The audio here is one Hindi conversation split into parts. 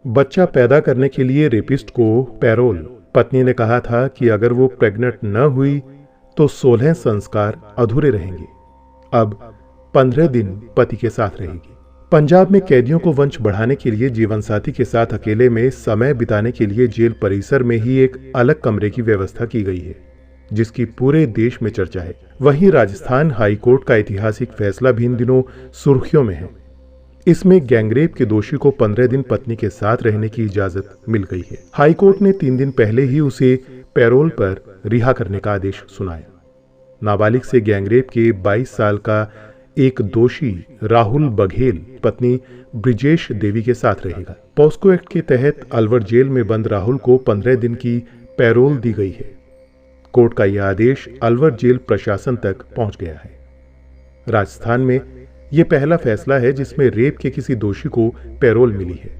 बच्चा पैदा करने के लिए रेपिस्ट को पैरोल। पत्नी ने कहा था कि अगर वो प्रेग्नेंट न हुई तो 16 संस्कार अधूरे रहेंगे। अब 15 दिन पति के साथ रहेगी। पंजाब में कैदियों को वंश बढ़ाने के लिए जीवनसाथी के साथ अकेले में समय बिताने के लिए जेल परिसर में ही एक अलग कमरे की व्यवस्था की गई है, जिसकी पूरे देश में चर्चा है। वहीं राजस्थान हाई कोर्ट का ऐतिहासिक फैसला भी इन दिनों सुर्खियों में है। इसमें गैंगरेप के दोषी को 15 दिन पत्नी के साथ रहने की इजाजत मिल गई है। हाई कोर्ट ने 3 दिन पहले ही उसे पैरोल पर रिहा करने का आदेश सुनाया। नाबालिग से गैंगरेप के 22 साल का एक दोषी राहुल बघेल पत्नी ब्रिजेश देवी के साथ रहेगा। पॉस्को एक्ट के तहत अलवर जेल में बंद राहुल को 15 दिन की पैरोल दी गई है। कोर्ट का यह आदेश अलवर जेल प्रशासन तक पहुंच गया है। राजस्थान में यह पहला फैसला है जिसमें रेप के किसी दोषी को पैरोल मिली है।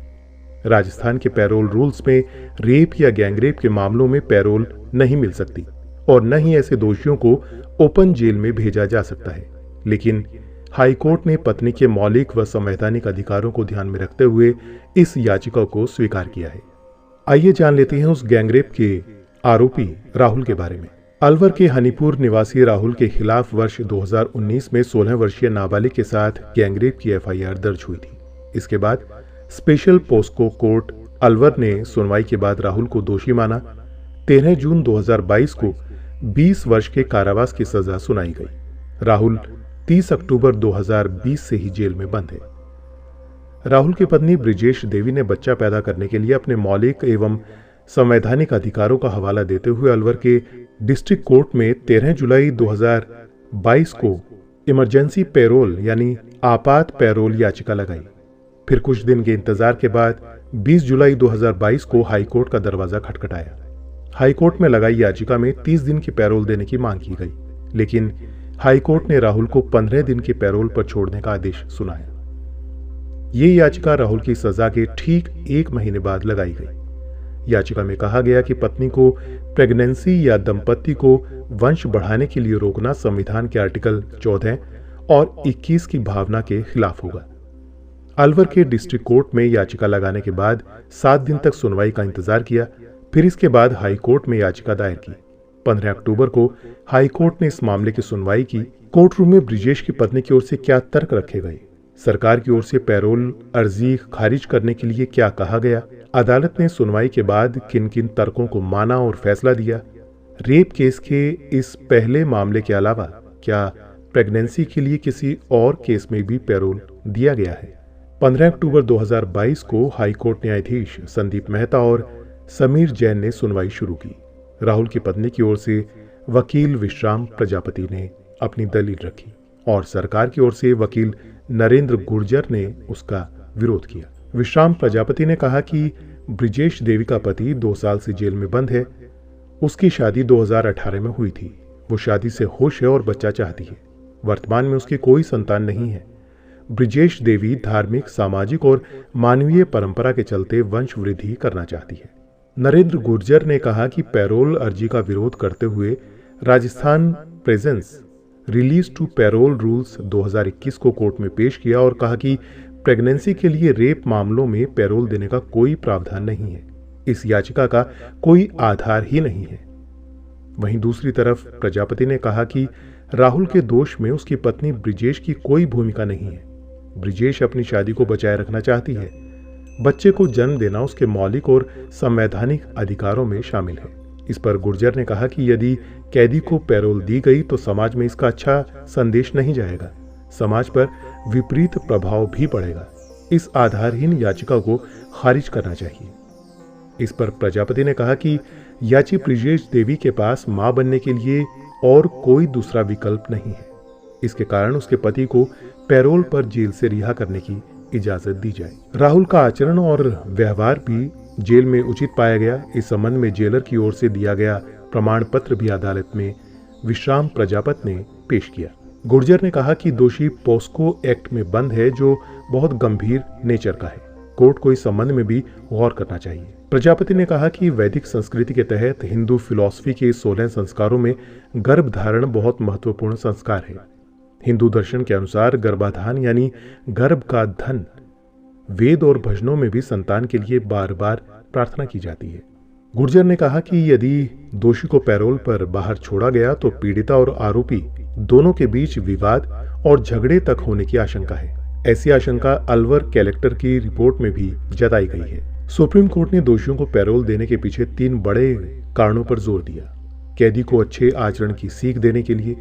राजस्थान के पैरोल रूल्स में रेप या गैंगरेप के मामलों में पैरोल नहीं मिल सकती और न ही ऐसे दोषियों को ओपन जेल में भेजा जा सकता है। लेकिन हाई कोर्ट ने पत्नी के मौलिक व संवैधानिक अधिकारों को ध्यान में रखते हुए इस याचिका को स्वीकार किया है। आइए जान लेते हैं उस गैंगरेप के आरोपी राहुल के बारे में। अलवर के हनीपुर निवासी राहुल के खिलाफ वर्ष 2019 में 16 वर्षीय नाबालिग के साथ गैंगरेप की एफआईआर दर्ज हुई थी। इसके बाद स्पेशल पोस्को कोर्ट अलवर ने सुनवाई के बाद राहुल को दोषी माना। 13 जून 2022 को 20 वर्ष के कारावास की सजा सुनाई गई। राहुल 30 अक्टूबर 2020 से ही जेल में बंद है। राहुल की पत्नी ब्रिजेश देवी ने बच्चा पैदा करने के लिए अपने मौलिक एवं संवैधानिक अधिकारों का हवाला देते हुए अलवर के डिस्ट्रिक्ट कोर्ट में 13 जुलाई 2022 को इमरजेंसी पैरोल यानी आपात पैरोल याचिका लगाई। फिर कुछ दिन के इंतजार के बाद 20 जुलाई 2022 को हाई कोर्ट का दरवाजा खटखटाया। हाई कोर्ट में लगाई याचिका में 30 दिन की पैरोल देने की मांग की गई, लेकिन हाई कोर्ट ने राहुल को 15 दिन की पैरोल पर छोड़ने का आदेश सुनाया। ये याचिका राहुल की सजा के ठीक 1 महीने बाद लगाई गई। याचिका में कहा गया कि पत्नी को प्रेगनेंसी या दंपत्ति को वंश बढ़ाने के लिए रोकना संविधान के आर्टिकल 14 और 21 की भावना के खिलाफ होगा। अलवर के डिस्ट्रिक्ट कोर्ट में याचिका लगाने के बाद 7 दिन तक सुनवाई का इंतजार किया। फिर इसके बाद हाई कोर्ट में याचिका दायर की। 15 अक्टूबर को हाई कोर्ट ने इस मामले की सुनवाई की। कोर्ट रूम में ब्रिजेश की पत्नी की ओर से क्या तर्क रखे गए, सरकार की ओर से पैरोल अर्जी खारिज करने के लिए क्या कहा गया, अदालत ने सुनवाई के बाद किन किन तर्कों को माना और फैसला दिया, रेप केस के इस पहले मामले के अलावा क्या प्रेगनेंसी के लिए किसी और केस में भी पैरोल दिया गया है। 15 अक्टूबर 2022 को हाई कोर्ट न्यायाधीश संदीप मेहता और समीर जैन ने सुनवाई शुरू की। राहुल की पत्नी की ओर से वकील विश्राम प्रजापति ने अपनी दलील रखी और सरकार की ओर से वकील नरेंद्र गुर्जर ने उसका विरोध किया। विश्राम प्रजापति ने कहा कि ब्रिजेश देवी का पति 2 साल से जेल में बंद है। उसकी शादी 2018 में हुई थी। वो शादी से खुश है और बच्चा चाहती है। वर्तमान में उसकी कोई संतान नहीं है। ब्रिजेश देवी धार्मिक, सामाजिक और मानवीय परंपरा के चलते वंश वृद्धि करना चाहती है। नरेंद्र गुर्जर ने कहा कि पैरोल अर्जी का विरोध करते हुए Rajasthan prisoners release to parole rules 2021 को कोर्ट में पेश किया और कहा कि प्रेगनेंसी के लिए रेप मामलों में पैरोल देने का कोई प्रावधान नहीं है। इस याचिका का कोई आधार ही नहीं है। वहीं दूसरी तरफ प्रजापति ने कहा कि राहुल के दोष में उसकी पत्नी ब्रिजेश की कोई भूमिका नहीं है। ब्रिजेश अपनी शादी को बचाए रखना चाहती है। बच्चे को जन्म देना उसके मौलिक और संवैधानिक अधिकारों में शामिल है। इस पर गुर्जर ने कहा कि यदि कैदी को पैरोल दी गई तो समाज में इसका अच्छा संदेश नहीं जाएगा, समाज पर विपरीत प्रभाव भी पड़ेगा। इस आधारहीन याचिका को खारिज करना चाहिए। इस पर प्रजापति ने कहा कि याची ब्रिजेश देवी के पास मां बनने के लिए और कोई दूसरा विकल्प नहीं है। इसके कारण उसके पति को पैरोल पर जेल से रिहा करने की इजाजत दी जाए। राहुल का आचरण और व्यवहार भी जेल में उचित पाया गया। इस संबंध में जेलर की ओर से दिया गया प्रमाण पत्र भी अदालत में विश्राम प्रजापति ने पेश किया। गुर्जर ने कहा कि दोषी पोस्को एक्ट में बंद है, जो बहुत गंभीर नेचर का है। कोर्ट को इस संबंध में भी गौर करना चाहिए। प्रजापति ने कहा कि वैदिक संस्कृति के तहत हिंदू फिलॉसफी के 16 संस्कारों में गर्भधारण बहुत महत्वपूर्ण संस्कार है। हिंदू दर्शन के अनुसार गर्भाधान यानी गर्भ का धन वेद और भजनों में भी संतान के लिए बार बार प्रार्थना की जाती है। गुर्जर ने कहा कि यदि दोषी को पैरोल पर बाहर छोड़ा गया तो पीड़िता और आरोपी दोनों के बीच विवाद और झगड़े तक होने की आशंका है। ऐसी आशंका अलवर कलेक्टर की रिपोर्ट में भी जताई गई है। सुप्रीम कोर्ट ने दोषियों को पैरोल देने के पीछे 3 बड़े कारणों पर जोर दिया। कैदी को अच्छे आचरण की सीख देने के लिए,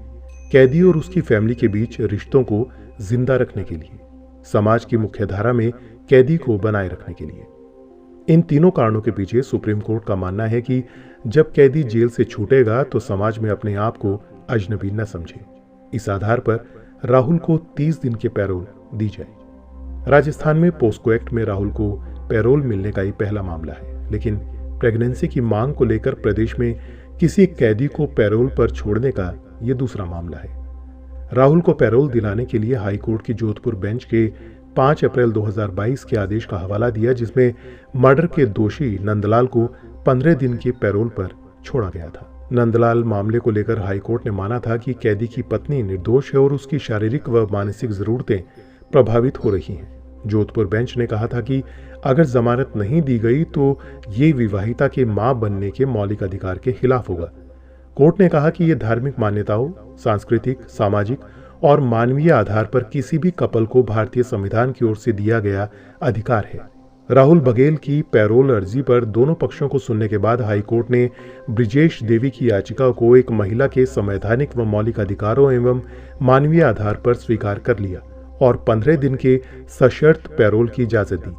कैदी और उसकी फैमिली के बीच रिश्तों को जिंदा रखने के लिए, समाज की मुख्यधारा में कैदी को बनाए रखने के लिए। इन तीनों कारणों के पीछे सुप्रीम कोर्ट का मानना है कि जब कैदी जेल से छूटेगा तो समाज में अपने आप को अजनबी न समझे। इस आधार पर राहुल को 30 दिन के पैरोल दी जाए। राजस्थान में पोस्को एक्ट में राहुल को पैरोल मिलने का ही पहला मामला है, लेकिन प्रेगनेंसी की मांग को लेकर प्रदेश में किसी कैदी को पैरोल पर छोड़ने का यह दूसरा मामला है। राहुल को पैरोल दिलाने के लिए हाईकोर्ट की जोधपुर बेंच के 5 अप्रैल 2022 के आदेश का हवाला दिया, जिसमें मर्डर के दोषी नंदलाल को 15 दिन के पैरोल पर छोड़ा गया था। नंदलाल मामले को लेकर हाईकोर्ट ने माना था कि कैदी की पत्नी निर्दोष है और उसकी शारीरिक व मानसिक जरूरतें प्रभावित हो रही हैं। जोधपुर बेंच ने कहा था कि अगर जमानत नहीं दी गई तो ये विवाहिता के मां बनने के मौलिक अधिकार के खिलाफ होगा। कोर्ट ने कहा कि यह धार्मिक मान्यताओं, सांस्कृतिक, सामाजिक और मानवीय आधार पर किसी भी कपल को भारतीय संविधान की ओर से दिया गया अधिकार है। राहुल बघेल की पैरोल अर्जी पर दोनों पक्षों को सुनने के बाद हाईकोर्ट ने ब्रिजेश देवी की याचिका को एक महिला के संवैधानिक व मौलिक अधिकारों एवं मानवीय आधार पर स्वीकार कर लिया और 15 दिन के सशर्त पैरोल की इजाजत दी।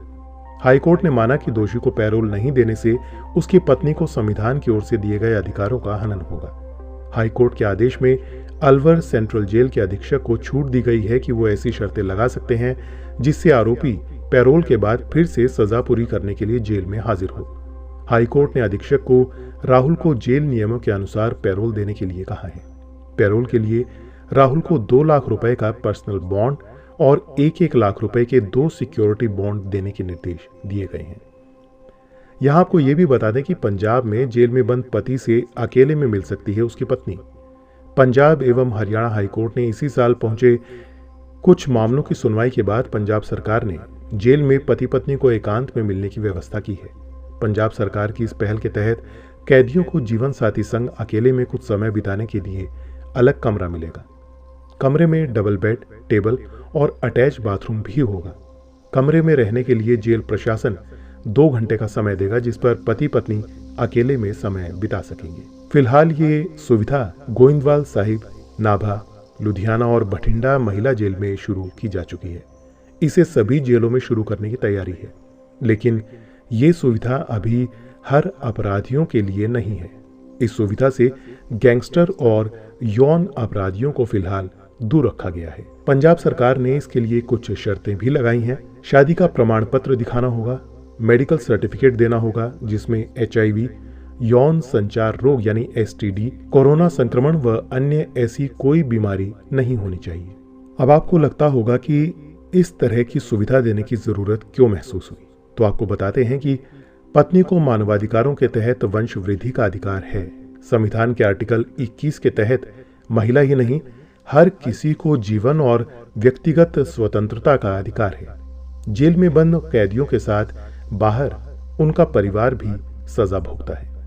हाईकोर्ट ने माना कि दोषी को पैरोल नहीं देने से उसकी पत्नी को संविधान की ओर से दिए गए अधिकारों का हनन होगा। हाईकोर्ट के आदेश में अलवर सेंट्रल जेल के अधीक्षक को छूट दी गई है कि वो ऐसी शर्तें लगा सकते हैं जिससे आरोपी पैरोल के बाद फिर से सजा पूरी करने के लिए जेल में हाजिर हो। हाईकोर्ट ने अधीक्षक को राहुल को जेल नियमों के अनुसार पैरोल देने के लिए कहा है। पैरोल के लिए राहुल को 2 लाख रुपए का पर्सनल बॉन्ड और 1-1 लाख रुपए के 2 सिक्योरिटी बॉन्ड देने के निर्देश दिए गए हैं। यहां आपको यह भी बता दें कि पंजाब में जेल में बंद पति से अकेले में मिल सकती है उसकी पत्नी। पंजाब एवं हरियाणा हाईकोर्ट ने इसी साल पहुंचे कुछ मामलों की सुनवाई के बाद पंजाब सरकार ने जेल में पति पत्नी को एकांत में मिलने की व्यवस्था की है। पंजाब सरकार की इस पहल के तहत कैदियों को जीवन साथी संग अकेले में कुछ समय बिताने के लिए अलग कमरा मिलेगा। कमरे में डबल बेड, टेबल और अटैच बाथरूम भी होगा। कमरे में रहने के लिए जेल प्रशासन 2 घंटे का समय देगा, जिस पर पति पत्नी अकेले में समय बिता सकेंगे। फिलहाल ये सुविधा गोइंदवाल साहिब, नाभा, लुधियाना और बठिंडा महिला जेल में शुरू की जा चुकी है। इसे सभी जेलों में शुरू करने की तैयारी है, लेकिन ये सुविधा अभी हर अपराधियों के लिए नहीं है। इस सुविधा से गैंगस्टर और यौन अपराधियों को फिलहाल दूर रखा गया है। पंजाब सरकार ने इसके लिए कुछ शर्तें भी लगाई हैं। शादी का प्रमाण पत्र दिखाना होगा, मेडिकल सर्टिफिकेट देना होगा जिसमें HIV, यौन संचार रोग यानी STD, कोरोना संक्रमण व अन्य ऐसी कोई बीमारी नहीं होनी चाहिए। अब आपको लगता होगा कि इस तरह की सुविधा देने की जरूरत क्यों महसूस हुई, तो आपको बताते हैं कि पत्नी को मानवाधिकारों के तहत वंश वृद्धि का अधिकार है। संविधान के आर्टिकल 21 के तहत महिला ही नहीं, हर किसी को जीवन और व्यक्तिगत स्वतंत्रता का अधिकार है। जेल में बंद कैदियों के साथ बाहर उनका परिवार भी सजा भोगता है।